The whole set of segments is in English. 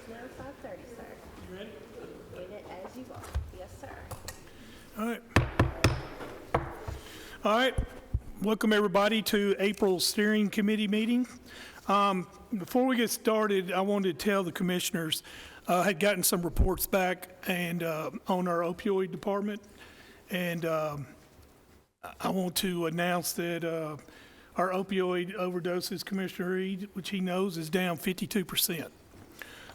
No, 5:30, sir. You ready? In it as you are. Yes, sir. All right. All right. Welcome, everybody, to April's Steering Committee meeting. Before we get started, I wanted to tell the commissioners, I had gotten some reports back and on our opioid department, and I want to announce that our opioid overdoses, Commissioner Reed, which he knows, is down 52%.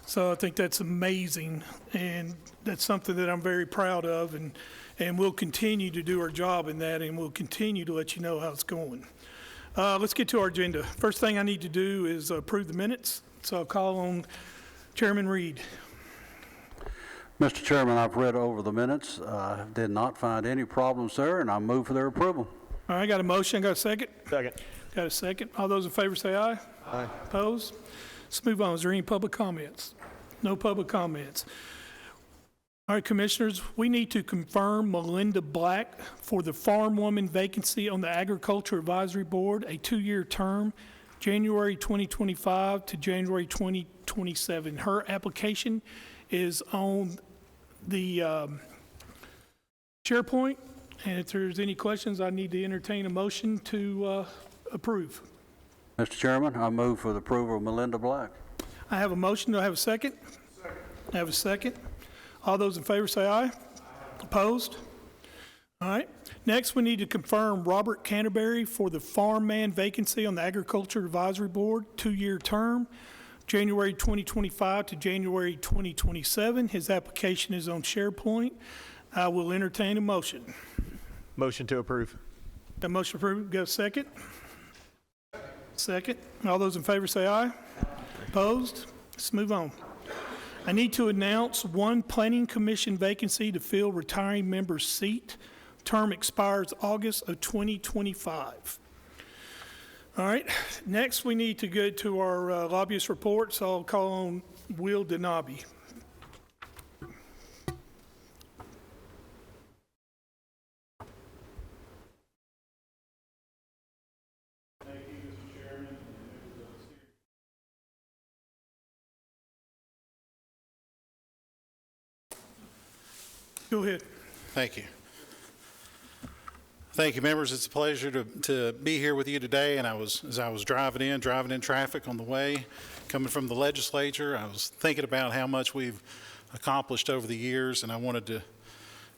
So I think that's amazing, and that's something that I'm very proud of, and we'll continue to do our job in that, and we'll continue to let you know how it's going. Let's get to our agenda. First thing I need to do is approve the minutes, so I'll call on Chairman Reed. Mr. Chairman, I've read over the minutes. Did not find any problems there, and I move for their approval. All right, got a motion, got a second? Second. Got a second. All those in favor say aye. Aye. Opposed? Let's move on. Is there any public comments? No public comments. All right, commissioners, we need to confirm Melinda Black for the farm woman vacancy on the Agriculture Advisory Board, a 2-year term, January 2025 to January 2027. Her application is on the SharePoint, and if there's any questions, I need to entertain a motion to approve. Mr. Chairman, I move for the approval of Melinda Black. I have a motion. Do I have a second? Second. I have a second. All those in favor say aye. Aye. Opposed? All right. Next, we need to confirm Robert Canterbury for the farm man vacancy on the Agriculture Advisory Board, 2-year term, January 2025 to January 2027. His application is on SharePoint. I will entertain a motion. Motion to approve. That motion approved. Got a second? Second. All those in favor say aye. Opposed? Let's move on. I need to announce one Planning Commission vacancy to fill retiring member's seat. Term expires August of 2025. All right. Next, we need to go to our lobbyist report, so I'll call on Denami. Go ahead. Thank you. Thank you, members. It's a pleasure to be here with you today. And as I was driving in traffic on the way, coming from the legislature, I was thinking about how much we've accomplished over the years, and I wanted to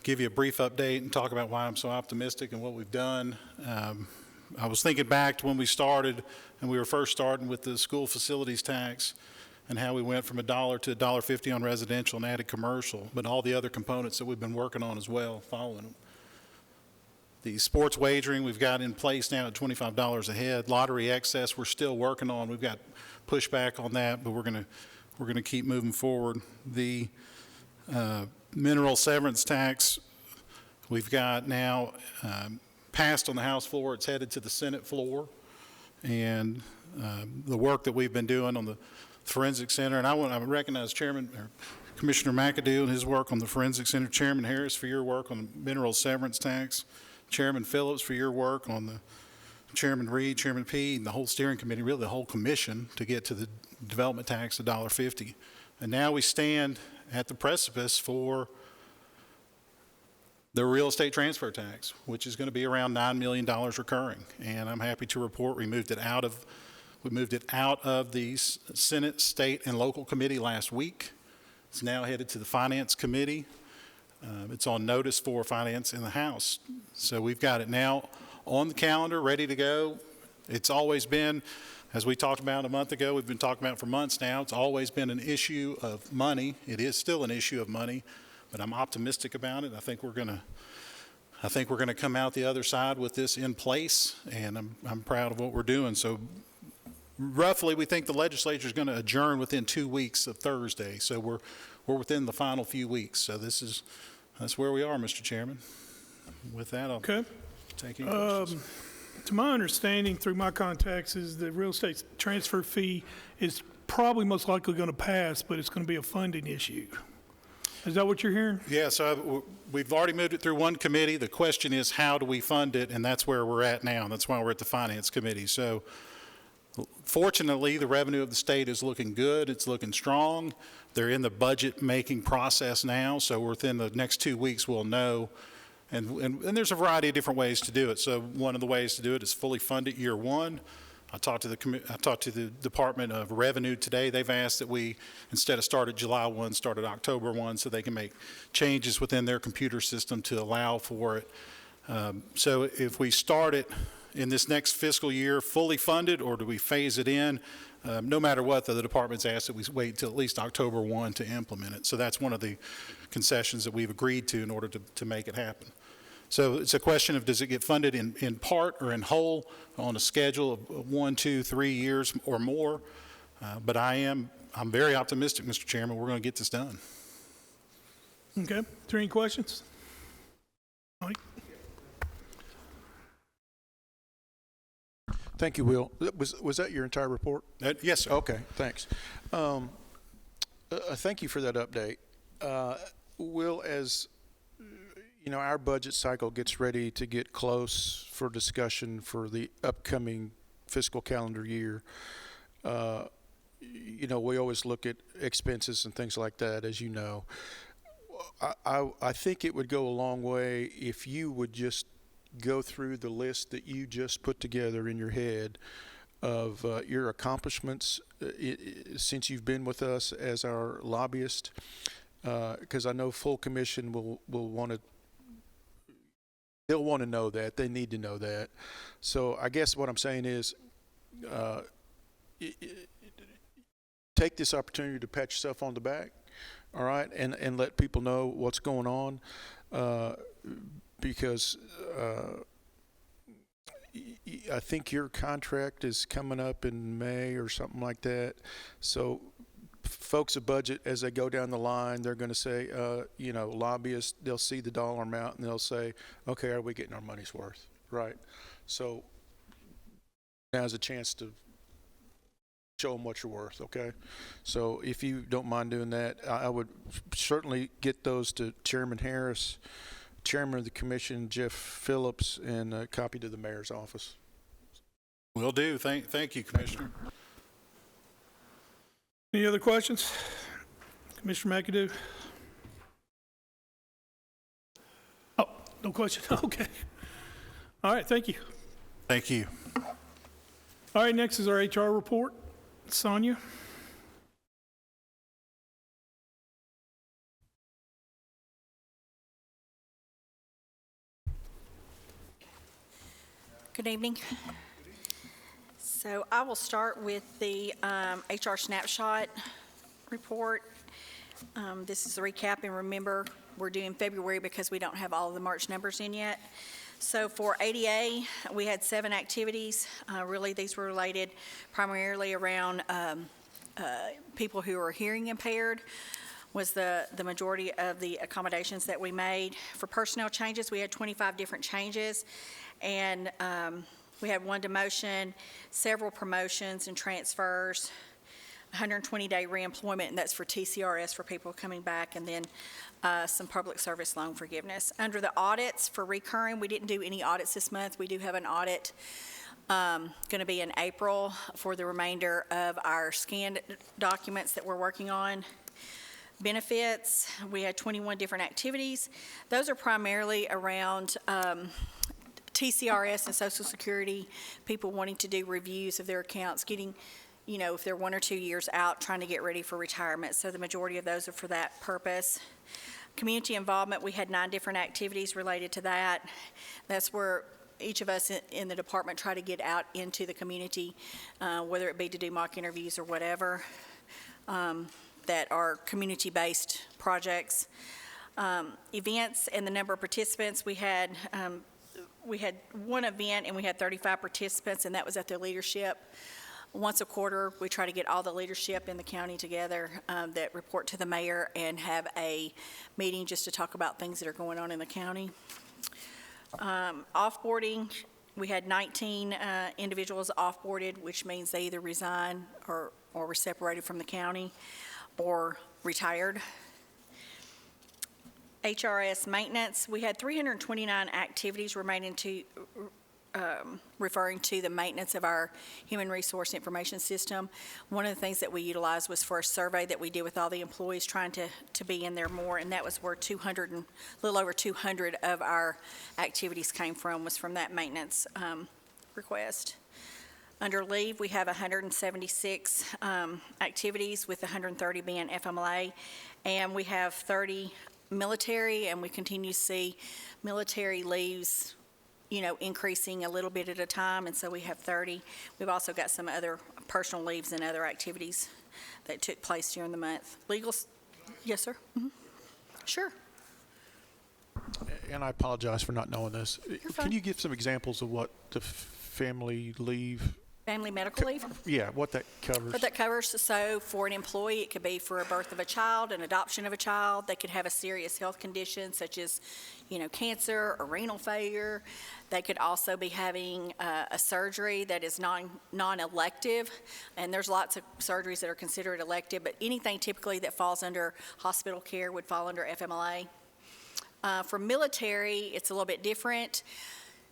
give you a brief update and talk about why I'm so optimistic and what we've done. I was thinking back to when we started, and we were first starting with the school facilities tax, and how we went from $1 to $1.50 on residential and added commercial, but all the other components that we've been working on as well, following them. The sports wagering we've got in place now at $25 a head. Lottery excess we're still working on. We've got pushback on that, but we're gonna keep moving forward. The mineral severance tax we've got now passed on the House floor. It's headed to the Senate floor, and the work that we've been doing on the Forensic Center, and I recognize Commissioner McAdoo and his work on the Forensic Center, Chairman Harris for your work on the mineral severance tax, Chairman Phillips for your work on the Chairman Reed, Chairman P, and the whole steering committee, really the whole commission, to get to the development tax of $1.50. And now we stand at the precipice for the real estate transfer tax, which is going to be around $9 million recurring. And I'm happy to report we moved it out of the Senate, State, and local committee last week. It's now headed to the Finance Committee. It's on notice for Finance in the House. So we've got it now on the calendar, ready to go. It's always been, as we talked about a month ago, we've been talking about for months now, it's always been an issue of money. It is still an issue of money, but I'm optimistic about it. I think we're gonna come out the other side with this in place, and I'm proud of what we're doing. So roughly, we think the legislature is going to adjourn within 2 weeks of Thursday, so we're within the final few weeks. So that's where we are, Mr. Chairman. With that, I'll take any questions. To my understanding, through my contacts, is the real estate transfer fee is probably most likely going to pass, but it's going to be a funding issue. Is that what you're hearing? Yeah, so we've already moved it through one committee. The question is, how do we fund it? And that's where we're at now. That's why we're at the Finance Committee. So Fortunately, the revenue of the state is looking good. It's looking strong. They're in the budget-making process now, so within the next 2 weeks, we'll know. And there's a variety of different ways to do it. So one of the ways to do it is fully fund it year one. I talked to the Department of Revenue today. They've asked that we, instead of start at July 1, start at October 1, so they can make changes within their computer system to allow for it. So if we start it in this next fiscal year fully funded, or do we phase it in? No matter what, the department's asked that we wait till at least October 1 to implement it. So that's one of the concessions that we've agreed to in order to make it happen. So it's a question of, does it get funded in part or in whole on a schedule of 1, 2, 3 years or more? But I'm very optimistic, Mr. Chairman, we're going to get this done. Okay, is there any questions? Mike? Thank you, Will. Was that your entire report? Yes, sir. Okay, thanks. Thank you for that update. Will, as you know, our budget cycle gets ready to get close for discussion for the upcoming fiscal calendar year. You know, we always look at expenses and things like that, as you know. I think it would go a long way if you would just go through the list that you just put together in your head of your accomplishments since you've been with us as our lobbyist, because I know full commission will want to, they'll want to know that. They need to know that. So I guess what I'm saying is take this opportunity to pat yourself on the back, all right, and let people know what's going on, because I think your contract is coming up in May or something like that. So folks at budget, as they go down the line, they're going to say, you know, lobbyists, they'll see the dollar amount and they'll say, okay, are we getting our money's worth, right? So now's a chance to show them what you're worth, okay? So if you don't mind doing that, I would certainly get those to Chairman Harris, Chairman of the Commission, Jeff Phillips, and a copy to the mayor's office. Will do. Thank you, Commissioner. Any other questions? Commissioner McAdoo? Oh, no question. Okay. All right, thank you. Thank you. All right, next is our HR report. Sonya? Good evening. So I will start with the HR snapshot report. This is a recap, and remember, we're doing February because we don't have all of the March numbers in yet. So for ADA, we had 7 activities. Really, these were related primarily around people who are hearing impaired was the majority of the accommodations that we made. For personnel changes, we had 25 different changes, and we had 1 demotion, several promotions and transfers, 120-day reemployment, and that's for TCRS for people coming back, and then some public service loan forgiveness. Under the audits for recurring, we didn't do any audits this month. We do have an audit going to be in April for the remainder of our scanned documents that we're working on. Benefits, we had 21 different activities. Those are primarily around TCRS and Social Security, people wanting to do reviews of their accounts, getting, you know, if they're 1 or 2 years out, trying to get ready for retirement. So the majority of those are for that purpose. Community involvement, we had 9 different activities related to that. That's where each of us in the department try to get out into the community, whether it be to do mock interviews or whatever, that are community-based projects. Events and the number of participants, we had 1 event and we had 35 participants, and that was at the leadership. Once a quarter, we try to get all the leadership in the county together that report to the mayor and have a meeting just to talk about things that are going on in the county. Offboarding, we had 19 individuals offboarded, which means they either resigned or were separated from the county or retired. HRS maintenance, we had 329 activities remaining to referring to the maintenance of our human resource information system. One of the things that we utilized was for a survey that we did with all the employees, trying to be in there more, and that was where a little over 200 of our activities came from, was from that maintenance request. Under leave, we have 176 activities, with 130 being FMLA, and we have 30 military, and we continue to see military leaves, increasing a little bit at a time, and so we have 30. We've also got some other personal leaves and other activities that took place during the month. Legals, yes, sir? Sure. And I apologize for not knowing this. fine. Can you give some examples of what the family leave, Family medical leave? yeah, what that covers? What that covers, so for an employee, it could be for a birth of a child, an adoption of a child. They could have a serious health condition such as, cancer or renal failure. They could also be having a surgery that is non-elective, and there's lots of surgeries that are considered elective, but anything typically that falls under hospital care would fall under FMLA. For military, it's a little bit different.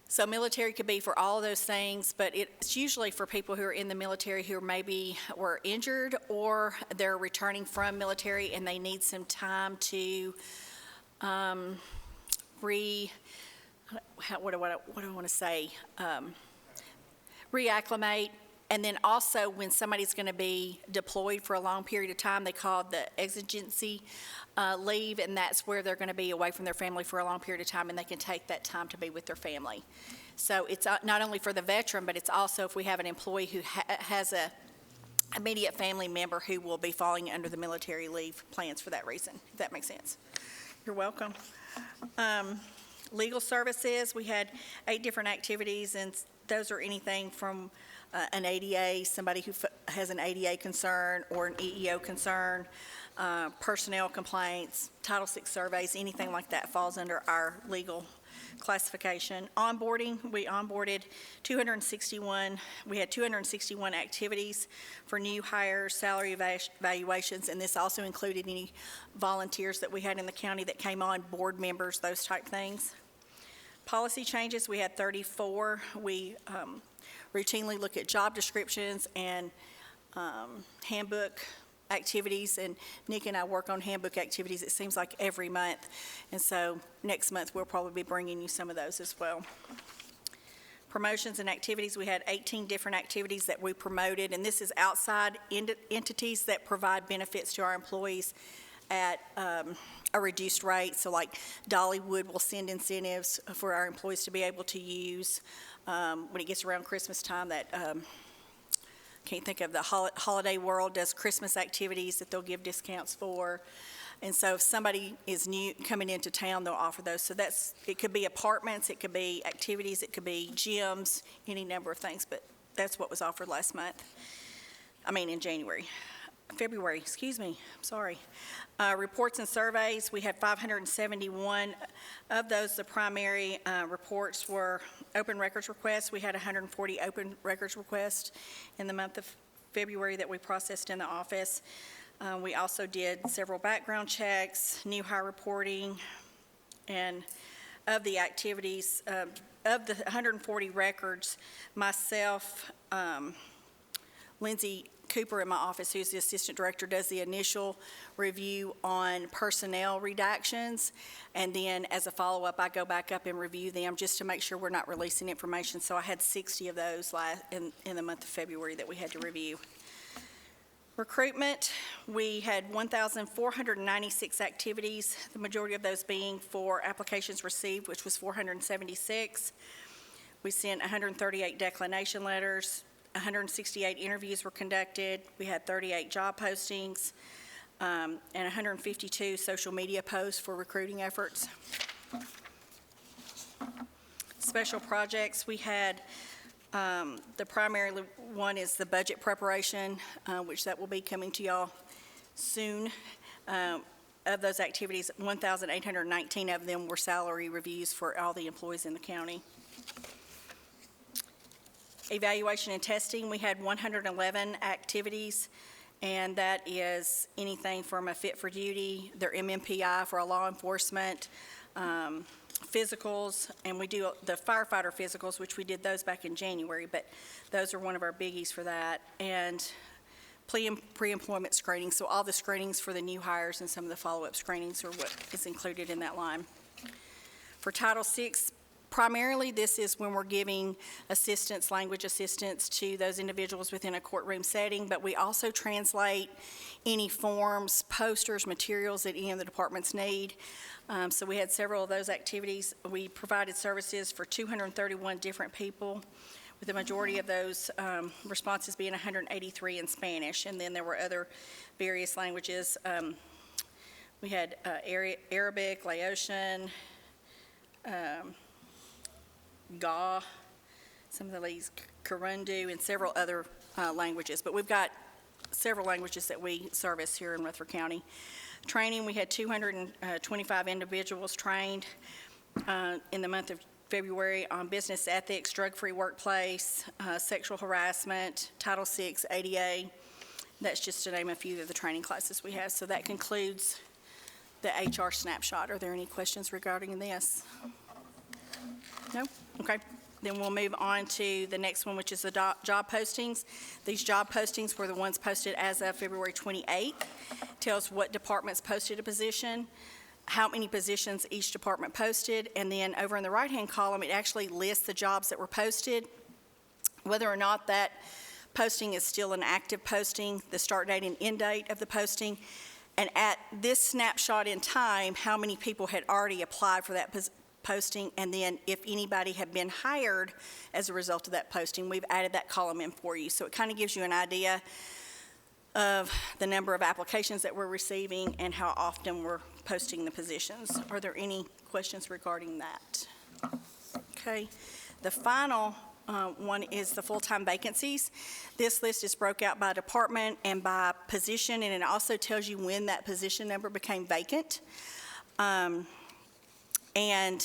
So military could be for all of those things, but it's usually for people who are in the military who maybe were injured, or they're returning from military and they need some time to reacclimate. And then also, when somebody's going to be deployed for a long period of time, they call it the exigency leave, and that's where they're going to be away from their family for a long period of time, and they can take that time to be with their family. So it's not only for the veteran, but it's also if we have an employee who has a immediate family member who will be falling under the military leave plans for that reason, if that makes sense. You're welcome. Legal services, we had 8 different activities, and those are anything from an ADA, somebody who has an ADA concern or an EEO concern, personnel complaints, Title VI surveys, anything like that falls under our legal classification. Onboarding, we onboarded 261. We had 261 activities for new hires, salary evaluations, and this also included any volunteers that we had in the county that came on, board members, those type things. Policy changes, we had 34. We routinely look at job descriptions and handbook activities, and Nick and I work on handbook activities, it seems like every month, and so next month we'll probably be bringing you some of those as well. Promotions and activities, we had 18 different activities that we promoted, and this is outside entities that provide benefits to our employees at a reduced rate. So like Dollywood will send incentives for our employees to be able to use when it gets around Christmas time. That can't think of the Holiday World does Christmas activities that they'll give discounts for. And so if somebody is new coming into town, they'll offer those. So it could be apartments, it could be activities, it could be gyms, any number of things, but that's what was offered last month. In February, excuse me, I'm sorry. Reports and surveys, we had 571. Of those, the primary reports were open records requests. We had 140 open records requests in the month of February that we processed in the office. We also did several background checks, new hire reporting, and of the activities, of the 140 records, myself, Lindsay Cooper in my office, who's the assistant director, does the initial review on personnel redactions, and then as a follow-up, I go back up and review them just to make sure we're not releasing information. So I had 60 of those in the month of February that we had to review. Recruitment, we had 1,496 activities, the majority of those being for applications received, which was 476. We sent 138 declination letters. 168 interviews were conducted. We had 38 job postings and 152 social media posts for recruiting efforts. Special projects, we had the primary one is the budget preparation, which that will be coming to y'all soon. Of those activities, 1,819 of them were salary reviews for all the employees in the county. Evaluation and testing, we had 111 activities, and that is anything from a fit for duty, their MMPI for a law enforcement, physicals, and we do the firefighter physicals, which we did those back in January, but those are one of our biggies for that. And pre-employment screening, so all the screenings for the new hires and some of the follow-up screenings are what is included in that line. For Title VI, primarily this is when we're giving assistance, language assistance to those individuals within a courtroom setting, but we also translate any forms, posters, materials that any of the departments need. So we had several of those activities. We provided services for 231 different people, with the majority of those responses being 183 in Spanish, and then there were other various languages. We had Arabic, Laotian, Ga, some of the ladies, Kurundu, and several other languages. But we've got several languages that we service here in Rutherford County. Training, we had 225 individuals trained in the month of February on business ethics, drug-free workplace, sexual harassment, Title VI, ADA. That's just to name a few of the training classes we have. So that concludes the HR snapshot. Are there any questions regarding this? No? Okay. Then we'll move on to the next one, which is the job postings. These job postings were the ones posted as of February 28th. Tells what departments posted a position, how many positions each department posted, and then over in the right-hand column, it actually lists the jobs that were posted, whether or not that posting is still an active posting, the start date and end date of the posting, and at this snapshot in time, how many people had already applied for that posting, and then if anybody had been hired as a result of that posting. We've added that column in for you, so it kind of gives you an idea of the number of applications that we're receiving and how often we're posting the positions. Are there any questions regarding that? Okay. The final one is the full-time vacancies. This list is broke out by department and by position, and it also tells you when that position number became vacant. And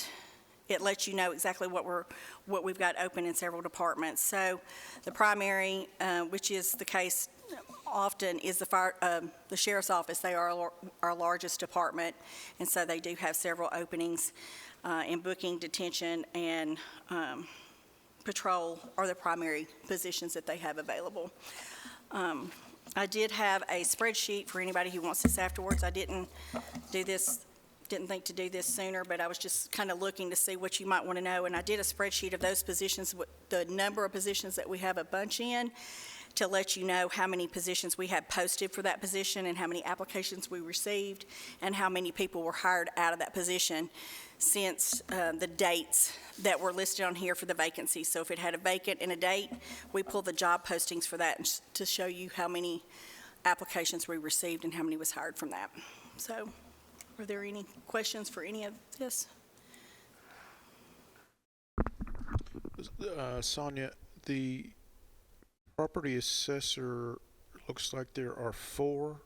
it lets you know exactly what we've got open in several departments. So the primary, which is the case often, is the sheriff's office. They are our largest department, and so they do have several openings in booking, detention, and patrol are the primary positions that they have available. I did have a spreadsheet for anybody who wants this afterwards. I didn't think to do this sooner, but I was just kind of looking to see what you might want to know, and I did a spreadsheet of those positions, the number of positions that we have a bunch in, to let you know how many positions we had posted for that position and how many applications we received and how many people were hired out of that position since the dates that were listed on here for the vacancy. So if it had a vacant and a date, we pull the job postings for that to show you how many applications we received and how many was hired from that. So are there any questions for any of this? Sonya, the property assessor, looks like there are 4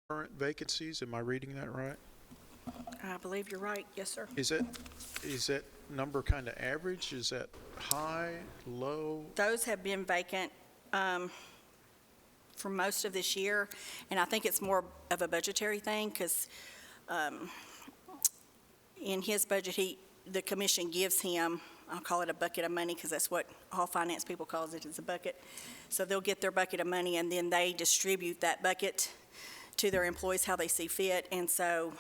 current vacancies. Am I reading that right? I believe you're right. Yes, sir. Is that number kind of average? Is that high, low? Those have been vacant for most of this year, and I think it's more of a budgetary thing because in his budget, the commission gives him, I'll call it a bucket of money because that's what all finance people calls it, is a bucket. So they'll get their bucket of money and then they distribute that bucket to their employees how they see fit. And so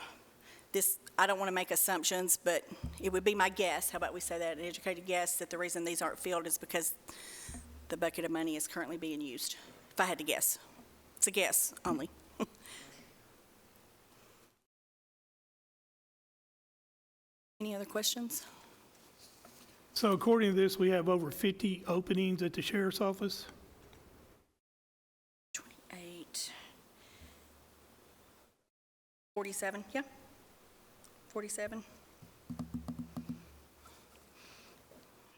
this, I don't want to make assumptions, but it would be my guess, how about we say that, an educated guess, that the reason these aren't filled is because the bucket of money is currently being used, if I had to guess. It's a guess only. Any other questions? So according to this, we have over 50 openings at the sheriff's office. 28. 47, yeah. 47.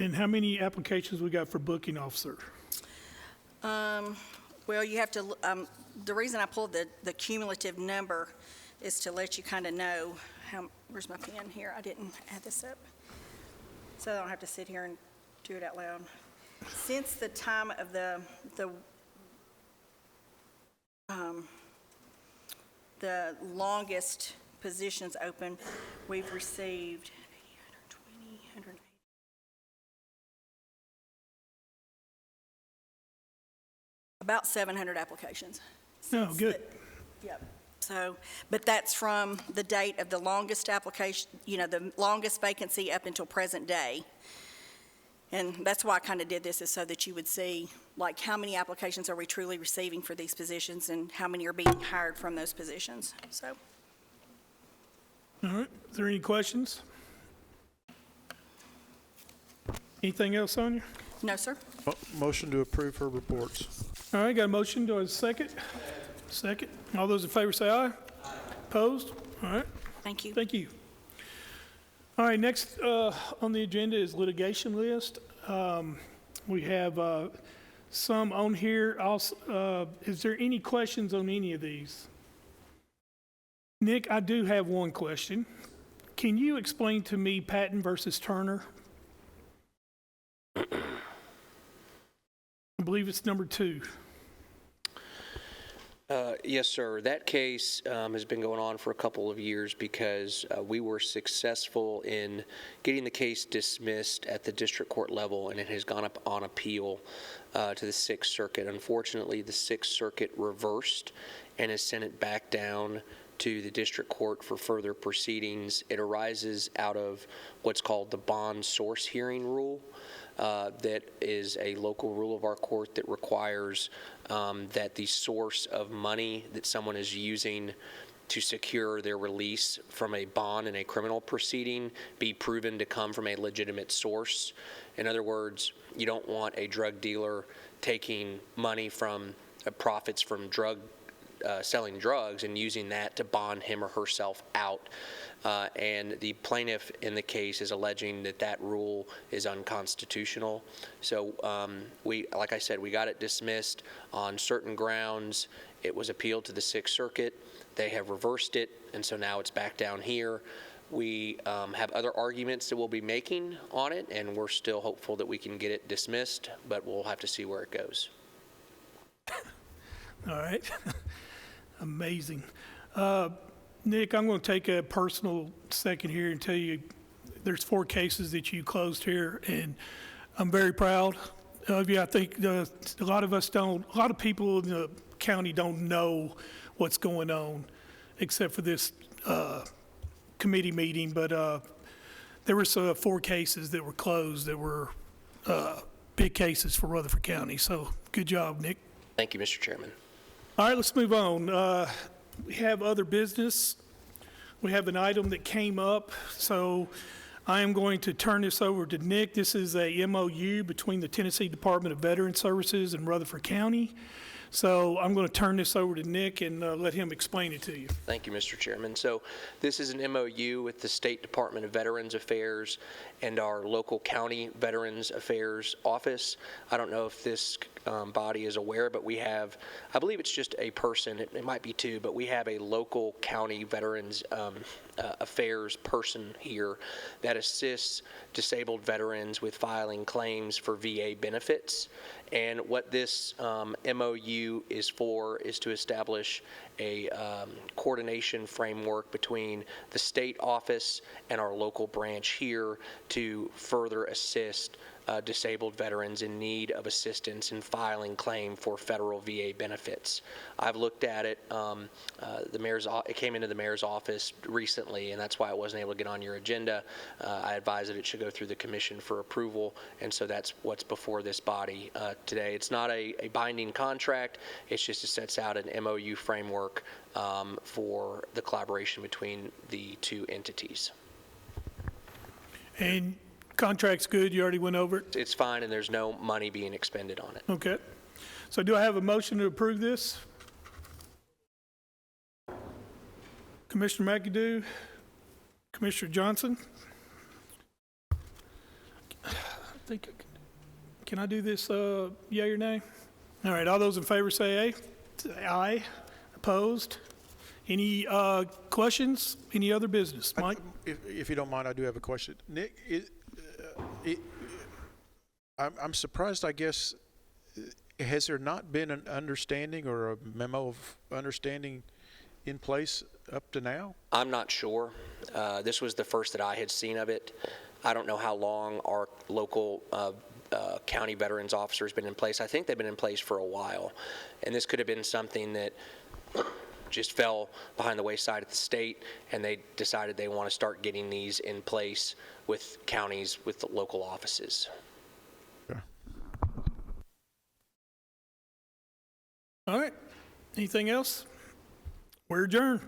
And how many applications we got for booking officer? Well, you have to, the reason I pulled the cumulative number is to let you kind of know how, where's my pen here? I didn't add this up. So I don't have to sit here and do it out loud. Since the time of the longest positions open, we've received, about 700 applications. Oh, good. Yep. So, but that's from the date of the longest application, the longest vacancy up until present day. And that's why I kind of did this, is so that you would see, like, how many applications are we truly receiving for these positions and how many are being hired from those positions, so. All right, is there any questions? Anything else, Sonya? No, sir. Motion to approve her reports. All right, got a motion, do I have a second? Second. All those in favor say aye. Opposed? All right, Thank you. thank you. All right, next on the agenda is litigation list. We have some on here. Also, is there any questions on any of these? Nick, I do have one question. Can you explain to me Patton versus Turner? I believe it's number 2. Yes, sir. That case has been going on for a couple of years because we were successful in getting the case dismissed at the district court level, and it has gone up on appeal to the Sixth Circuit. Unfortunately, the Sixth Circuit reversed and has sent it back down to the district court for further proceedings. It arises out of what's called the bond source hearing rule. That is a local rule of our court that requires that the source of money that someone is using to secure their release from a bond in a criminal proceeding be proven to come from a legitimate source. In other words, you don't want a drug dealer taking money from profits from selling drugs and using that to bond him or herself out. And the plaintiff in the case is alleging that that rule is unconstitutional. So like I said, we got it dismissed on certain grounds. It was appealed to the Sixth Circuit. They have reversed it, and so now it's back down here. We have other arguments that we'll be making on it, and we're still hopeful that we can get it dismissed, but we'll have to see where it goes. All right. Amazing. Nick, I'm going to take a personal second here and tell you there's 4 cases that you closed here, and I'm very proud of you. I think a lot of people in the county don't know what's going on except for this committee meeting, but there were 4 cases that were closed that were big cases for Rutherford County. So good job, Nick. Thank you, Mr. Chairman. All right, let's move on. We have other business. We have an item that came up, so I am going to turn this over to Nick. This is a MOU between the Tennessee Department of Veteran Services and Rutherford County. So I'm going to turn this over to Nick and let him explain it to you. Thank you, Mr. Chairman. So this is an MOU with the State Department of Veterans Affairs and our local county Veterans Affairs office. I don't know if this body is aware, but we have, I believe it's just a person, it might be 2, but we have a local county Veterans Affairs person here that assists disabled veterans with filing claims for VA benefits. And what this MOU is for is to establish a coordination framework between the state office and our local branch here to further assist disabled veterans in need of assistance in filing claim for federal VA benefits. I've looked at it. It came into the mayor's office recently, and that's why it wasn't able to get on your agenda. I advise that it should go through the commission for approval, and so that's what's before this body today. It's not a binding contract. It's just it sets out an MOU framework for the collaboration between the 2 entities. And contract's good, you already went over it? It's fine, and there's no money being expended on it. Okay. So do I have a motion to approve this? Commissioner McAdoo, Commissioner Johnson? I think can I do this yea or nay? All right, all those in favor say aye. Aye. Opposed? Any questions? Any other business? Mike? If you don't mind, I do have a question. Nick, I'm surprised, I guess, has there not been an understanding or a memo of understanding in place up to now? I'm not sure. This was the first that I had seen of it. I don't know how long our local county veterans officer has been in place. I think they've been in place for a while. And this could have been something that just fell behind the wayside at the state, and they decided they want to start getting these in place with counties, with the local offices. All right. Anything else? We're adjourned.